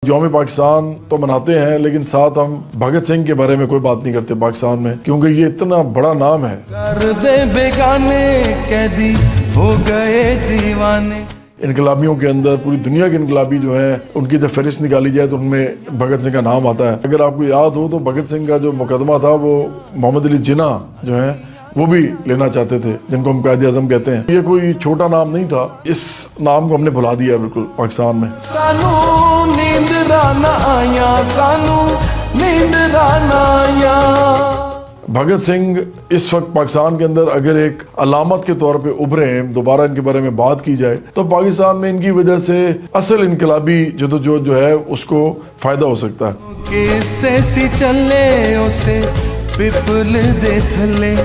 यौम पाकिस्तान तो मनाते हैं, लेकिन साथ हम भगत सिंह के बारे में कोई बात नहीं करते पाकिस्तान में, क्योंकि ये इतना बड़ा नाम है। कर दे बेगाने कैदी हो गए दीवाने। इनकलाबियों के अंदर पूरी दुनिया के इनकलाबी जो है उनकी जब फहरिस्त निकाली जाए तो उनमें भगत सिंह का नाम आता है। अगर आपको याद हो तो भगत सिंह का जो मुकदमा था वो मोहम्मद अली जिन्ना जो है वो भी लेना चाहते थे, जिनको हम कायदे आज़म कहते हैं। ये कोई छोटा नाम नहीं था, इस नाम को हमने भुला दिया बिल्कुल पाकिस्तान में। सानू नींद राना आया, सानू नींद राना आया। भगत सिंह इस वक्त पाकिस्तान के अंदर अगर एक अलामत के तौर पे उभरे हैं, दोबारा इनके बारे में बात की जाए तो पाकिस्तान में इनकी वजह से असल इनकलाबी जदोजहद जो है उसको फायदा हो सकता है। कैसे सी चले उसे पिपल दे थले।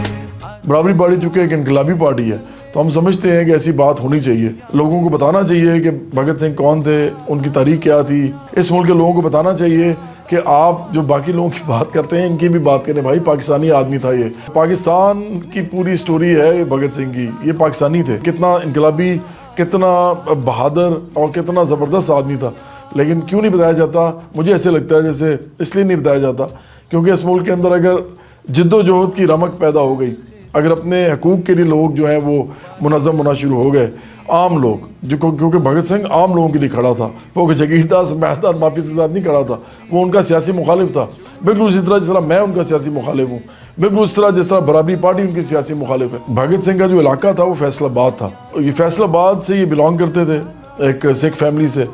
बराबरी पार्टी चूंकि एक इनकलाबी पार्टी है तो हम समझते हैं कि ऐसी बात होनी चाहिए। लोगों को बताना चाहिए कि भगत सिंह कौन थे, उनकी तारीख क्या थी। इस मुल्क के लोगों को बताना चाहिए कि आप जो बाकी लोगों की बात करते हैं इनकी भी बात करें। भाई पाकिस्तानी आदमी था, ये पाकिस्तान की पूरी स्टोरी है भगत सिंह की। ये पाकिस्तानी थे, कितना इनकलाबी, कितना बहादुर और कितना ज़बरदस्त आदमी था, लेकिन क्यों नहीं बताया जाता? मुझे ऐसे लगता है जैसे इसलिए नहीं बताया जाता क्योंकि इस मुल्क के अंदर अगर जिद्दोजहद की रमक पैदा हो गई, अगर अपने हकूक़ के लिए लोग जो हैं वो मुनज़्ज़म होना शुरू हो गए, आम लोग जो, क्योंकि भगत सिंह आम लोगों के लिए खड़ा था, वो जगीरदार महतार माफिया के साथ नहीं खड़ा था, वो उनका सियासी मुखालिफ था। बिल्कुल उसी तरह जिस तरह मैं उनका सियासी मुखालिफ हूँ, बिल्कुल उस तरह जिस तरह बराबरी पार्टी उनकी सियासी मुखालिफ है। भगत सिंह का जो इलाका था वो फैसलाबाद था। ये फैसलाबाद से ये बिलोंग करते थे, एक सिख फैमिली से,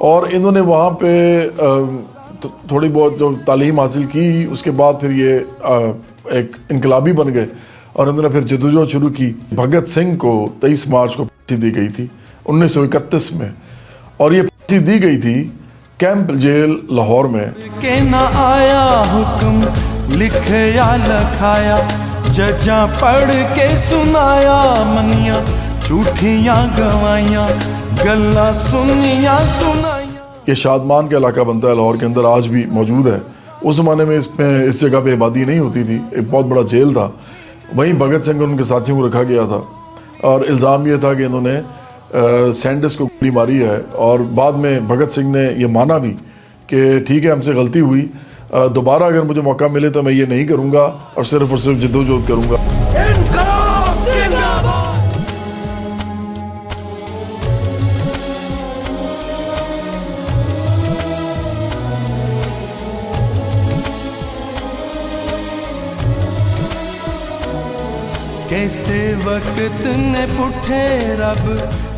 और इन्होंने वहाँ पे थोड़ी बहुत जो तालीम हासिल की, उसके बाद फिर ये एक इनकलाबी बन गए और इन्होंने फिर जदोजहद शुरू की। भगत सिंह को 23 मार्च को फांसी दी गई थी 1931 में, और ये फांसी दी गई थी कैंप जेल लाहौर में। के ना आया हुक्म लिखे या लखाया, जजा पढ़ के सुनाया, मनिया झूठियां गवाइयां, गल्ला सुनिया सुनाइया। ये शादमान का इलाका बनता है लाहौर के अंदर, आज भी मौजूद है। उस ज़माने में इसमें इस जगह पे आबादी नहीं होती थी, एक बहुत बड़ा जेल था। वहीं भगत सिंह और उनके साथियों को रखा गया था और इल्ज़ाम ये था कि इन्होंने सैंडिस को गोली मारी है, और बाद में भगत सिंह ने ये माना भी कि ठीक है हमसे गलती हुई, दोबारा अगर मुझे मौका मिले तो मैं ये नहीं करूँगा और सिर्फ जद्दोजहद करूँगा। कैसे वक्त ने पुठे रब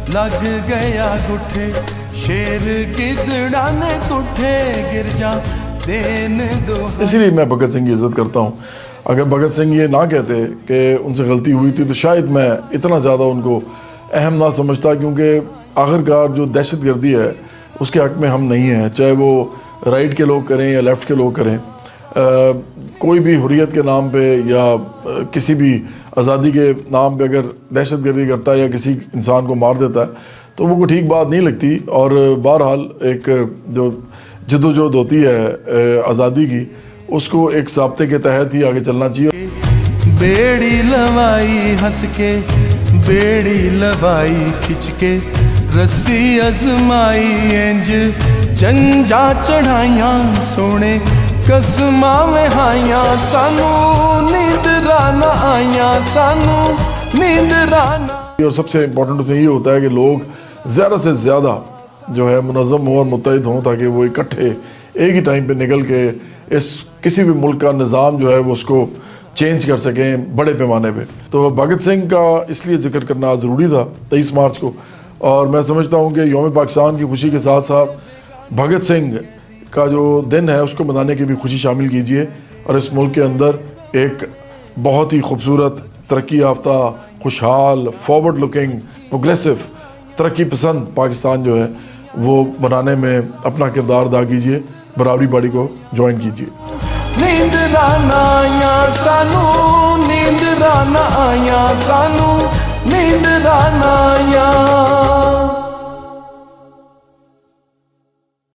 लग गया गुठे, शेर गिदड़ा ने कुठे गिर जा देन दो। इसीलिए मैं भगत सिंह की इज़्ज़त करता हूँ। अगर भगत सिंह ये ना कहते कि उनसे गलती हुई थी तो शायद मैं इतना ज़्यादा उनको अहम ना समझता, क्योंकि आखिरकार जो दहशत गर्दी है उसके हक़ में हम नहीं हैं, चाहे वो राइट के लोग करें या लेफ़्ट के लोग करें। कोई भी हुर्रियत के नाम पे या किसी भी आज़ादी के नाम पे अगर दहशत गर्दी करता है या किसी इंसान को मार देता है तो वो कोई ठीक बात नहीं लगती। और बहरहाल एक जो जद्दोजहद होती है आज़ादी की, उसको एक ज़ाब्ते के तहत ही आगे चलना चाहिए। बेड़ी लवाई हंस के, बेड़ी लवाई खिंच के, रस्सी अजमाई इंज जंजा चढ़ाइयां, सोने कसमा में हाइया, सानू नींद राना आया, सानू नींद राना। और सबसे इम्पोर्टेंट उसमें ये होता है कि लोग ज़्यादा से ज़्यादा जो है मुनज़्ज़म हों और मुत्तहिद हों, ताकि वो इकट्ठे एक ही टाइम पे निकल के इस किसी भी मुल्क का निज़ाम जो है वो उसको चेंज कर सकें बड़े पैमाने पे। तो भगत सिंह का इसलिए ज़िक्र करना ज़रूरी था 23 मार्च को, और मैं समझता हूँ कि यौम पाकिस्तान की खुशी के साथ साथ भगत सिंह का जो दिन है उसको मनाने की भी खुशी शामिल कीजिए, और इस मुल्क के अंदर एक बहुत ही खूबसूरत, तरक्की याफ्ता, खुशहाल, फॉरवर्ड लुकिंग, प्रोग्रेसिव, तरक्की पसंद पाकिस्तान जो है वो बनाने में अपना किरदार अदा कीजिए। बराबरी पार्टी को ज्वाइन कीजिए। नींद राना आया सानू, नींद राना आया सानू, नींद राना आया।